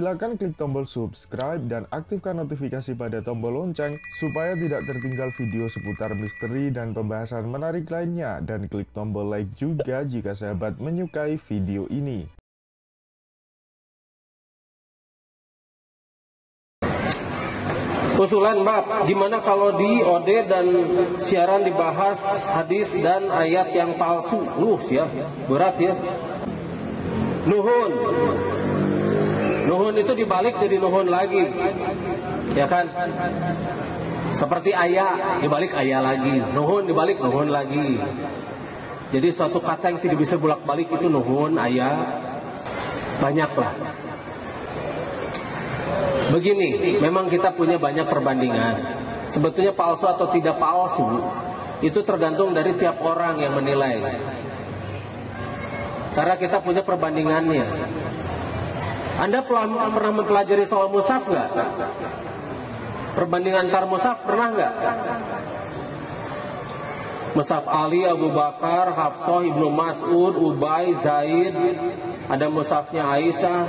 Silakan klik tombol subscribe dan aktifkan notifikasi pada tombol lonceng supaya tidak tertinggal video seputar misteri dan pembahasan menarik lainnya, dan klik tombol like juga jika sahabat menyukai video ini. Usulan bab, gimana kalau di OD dan siaran dibahas hadis dan ayat yang palsu? Ya, berat ya. Nuhun itu dibalik jadi nuhun lagi, ya kan? Seperti ayah dibalik ayah lagi, nuhun dibalik nuhun lagi. Jadi suatu kata yang tidak bisa bolak-balik itu nuhun, ayah, banyaklah. Begini, memang kita punya banyak perbandingan. Sebetulnya palsu atau tidak palsu itu tergantung dari tiap orang yang menilai. Karena kita punya perbandingannya. Anda pernah mempelajari soal mushaf nggak? Perbandingan antar mushaf pernah nggak? Mushaf Ali, Abu Bakar, Hafsah, Ibnu Mas'ud, Ubay, Zaid. Ada mushafnya Aisyah,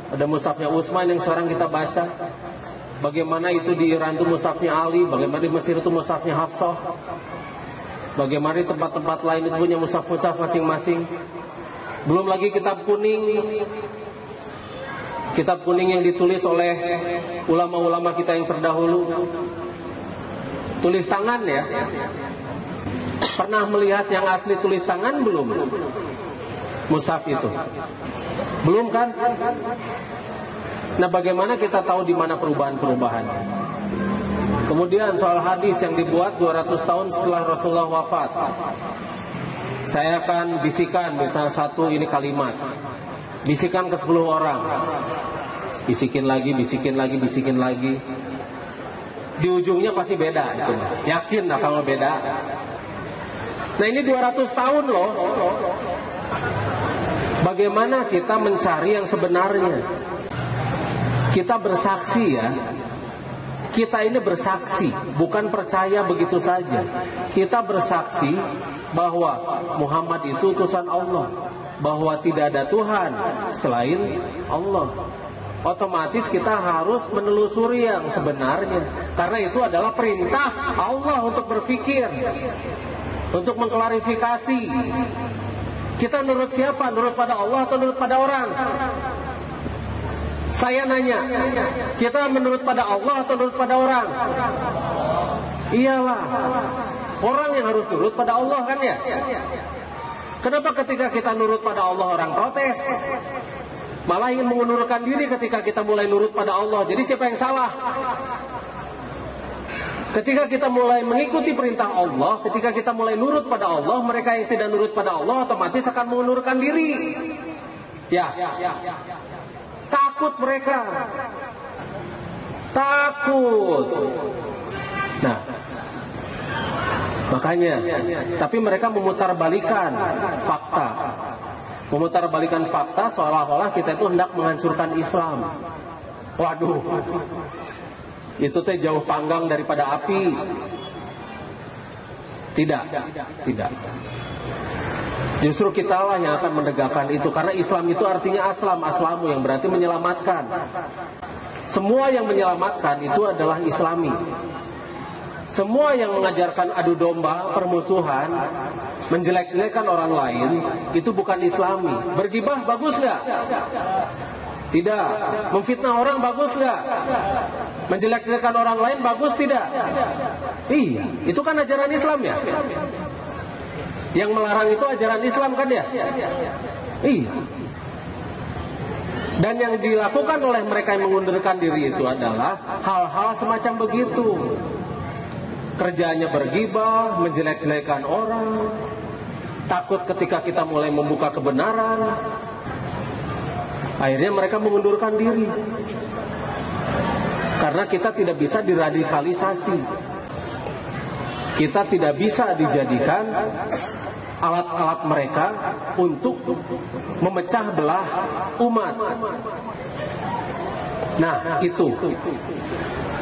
ada mushafnya Utsman yang sekarang kita baca. Bagaimana itu di Iran itu mushafnya Ali, bagaimana di Mesir itu mushafnya Hafsah, bagaimana di tempat-tempat lain itu punya mushaf-mushaf masing-masing. Belum lagi kitab kuning. Kitab kuning yang ditulis oleh ulama-ulama kita yang terdahulu. Tulis tangan ya. Pernah melihat yang asli tulis tangan belum? Mushaf itu. Belum kan? Nah, bagaimana kita tahu di mana perubahan-perubahan? Kemudian soal hadis yang dibuat 200 tahun setelah Rasulullah wafat. Saya akan bisikan misalnya satu ini kalimat. Bisikan ke 10 orang. Bisikin lagi, bisikin lagi, bisikin lagi. Di ujungnya pasti beda itu. Yakin lah kalau beda. Nah, ini 200 tahun loh. Bagaimana kita mencari yang sebenarnya? Kita bersaksi ya. Kita ini bersaksi, bukan percaya begitu saja. Kita bersaksi bahwa Muhammad itu utusan Allah, bahwa tidak ada Tuhan selain Allah. Otomatis kita harus menelusuri yang sebenarnya, karena itu adalah perintah Allah untuk berpikir, untuk mengklarifikasi. Kita nurut siapa? Nurut pada Allah atau nurut pada orang? Saya nanya, kita menurut pada Allah atau nurut pada orang? Iyalah, orang yang harus nurut pada Allah kan ya? Kenapa ketika kita nurut pada Allah orang protes? Malah ingin mengundurkan diri ketika kita mulai nurut pada Allah. Jadi siapa yang salah? Ketika kita mulai mengikuti perintah Allah, ketika kita mulai nurut pada Allah, mereka yang tidak nurut pada Allah otomatis akan mengundurkan diri. Ya. Takut mereka. Takut. Nah, makanya, tapi mereka memutarbalikan fakta. Memutarbalikan fakta seolah-olah kita itu hendak menghancurkan Islam. Waduh, itu teh jauh panggang daripada api. Tidak. Justru kitalah yang akan menegakkan itu, karena Islam itu artinya aslamu, yang berarti menyelamatkan. Semua yang menyelamatkan itu adalah Islami. Semua yang mengajarkan adu domba, permusuhan, menjelek-jelekan orang lain, itu bukan Islami. Bergibah bagus nggak? Tidak. Memfitnah orang bagus nggak? Menjelek-jelekan orang lain bagus tidak? Iya, itu kan ajaran Islam ya. Yang melarang itu ajaran Islam kan ya? Iya. Dan yang dilakukan oleh mereka yang mengundurkan diri itu adalah hal-hal semacam begitu. Kerjanya bergibah, menjelek-jelekan orang, takut ketika kita mulai membuka kebenaran. Akhirnya mereka mengundurkan diri. Karena kita tidak bisa diradikalisasi. Kita tidak bisa dijadikan alat-alat mereka untuk memecah belah umat. Nah, itu.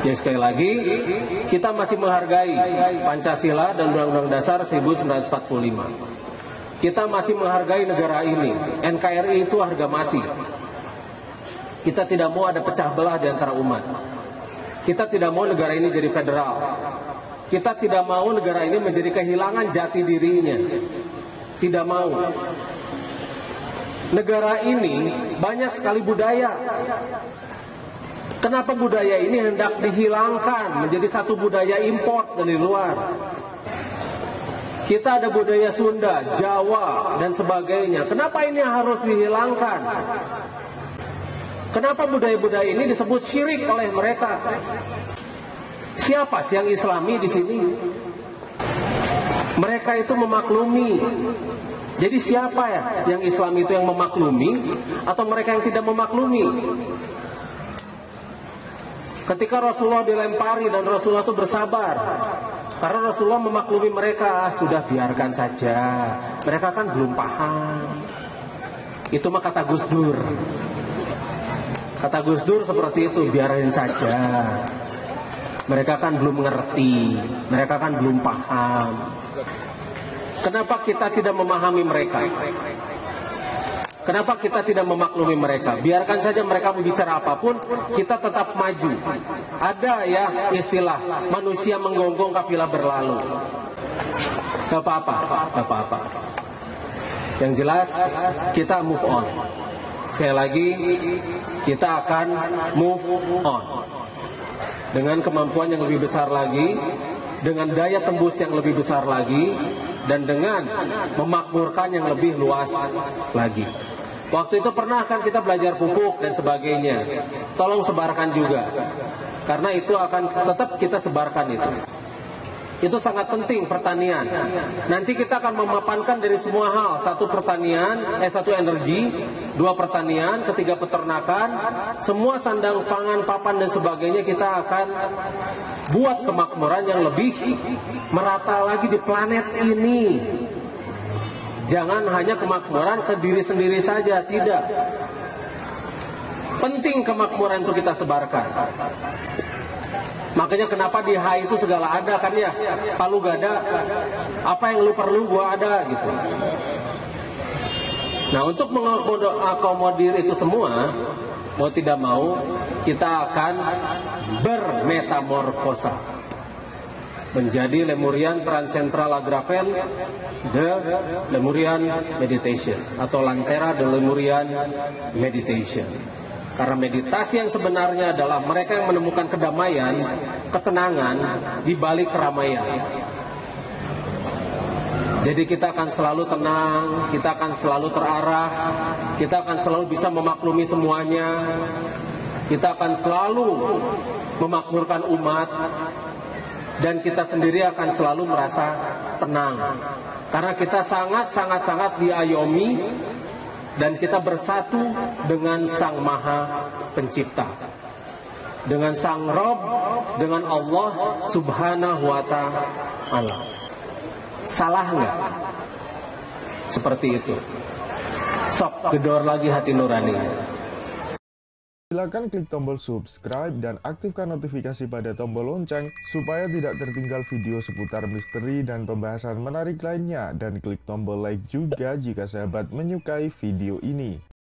Jadi sekali lagi, kita masih menghargai Pancasila dan Undang-Undang Dasar 1945. Kita masih menghargai negara ini. NKRI itu harga mati. Kita tidak mau ada pecah belah di antara umat. Kita tidak mau negara ini jadi federal. Kita tidak mau negara ini menjadi kehilangan jati dirinya. Tidak mau. Negara ini banyak sekali budaya. Kenapa budaya ini hendak dihilangkan menjadi satu budaya import dari luar? Kita ada budaya Sunda, Jawa, dan sebagainya. Kenapa ini harus dihilangkan? Kenapa budaya-budaya ini disebut syirik oleh mereka? Siapa sih yang Islami di sini? Mereka itu memaklumi. Jadi siapa ya yang Islam itu yang memaklumi atau mereka yang tidak memaklumi? Ketika Rasulullah dilempari dan Rasulullah itu bersabar, karena Rasulullah memaklumi mereka, sudah biarkan saja. Mereka kan belum paham. Itu mah kata Gus Dur. Kata Gus Dur seperti itu, biarin saja. Mereka kan belum mengerti, mereka kan belum paham. Kenapa kita tidak memahami mereka? Kenapa kita tidak memaklumi mereka? Biarkan saja mereka berbicara apapun, kita tetap maju. Ada ya istilah, manusia menggonggong kafilah berlalu. Gak apa-apa, gak apa-apa. Yang jelas, kita move on. Sekali lagi, kita akan move on. Dengan kemampuan yang lebih besar lagi, dengan daya tembus yang lebih besar lagi, dan dengan memakmurkan yang lebih luas lagi. Waktu itu pernah kan kita belajar pupuk dan sebagainya. Tolong sebarkan juga. Karena itu akan tetap kita sebarkan itu. Itu sangat penting pertanian. Nanti kita akan memapankan dari semua hal. Satu pertanian, satu energi, dua pertanian, ketiga peternakan, semua sandang pangan, papan dan sebagainya kita akan buat kemakmuran yang lebih merata lagi di planet ini. Jangan hanya kemakmuran ke diri sendiri saja, tidak. Penting kemakmuran itu kita sebarkan. Makanya kenapa di HI itu segala ada kan ya, palu gada, apa yang lu perlu gua ada gitu. Nah untuk mengakomodir itu semua, mau tidak mau kita akan bermetamorfosa menjadi Lemurian Transcentral Agrafel The Lemurian Meditation atau Lantera The Lemurian Meditation. Karena meditasi yang sebenarnya adalah mereka yang menemukan kedamaian, ketenangan di balik keramaian. Jadi kita akan selalu tenang, kita akan selalu terarah, kita akan selalu bisa memaklumi semuanya, kita akan selalu memakmurkan umat, dan kita sendiri akan selalu merasa tenang. Karena kita sangat diayomi, dan kita bersatu dengan Sang Maha Pencipta, dengan Sang Rob, dengan Allah Subhanahu wa Ta'ala. Salah nggak? Seperti itu. Sok gedor lagi hati nurani. Silakan klik tombol subscribe dan aktifkan notifikasi pada tombol lonceng supaya tidak tertinggal video seputar misteri dan pembahasan menarik lainnya, dan klik tombol like juga jika sahabat menyukai video ini.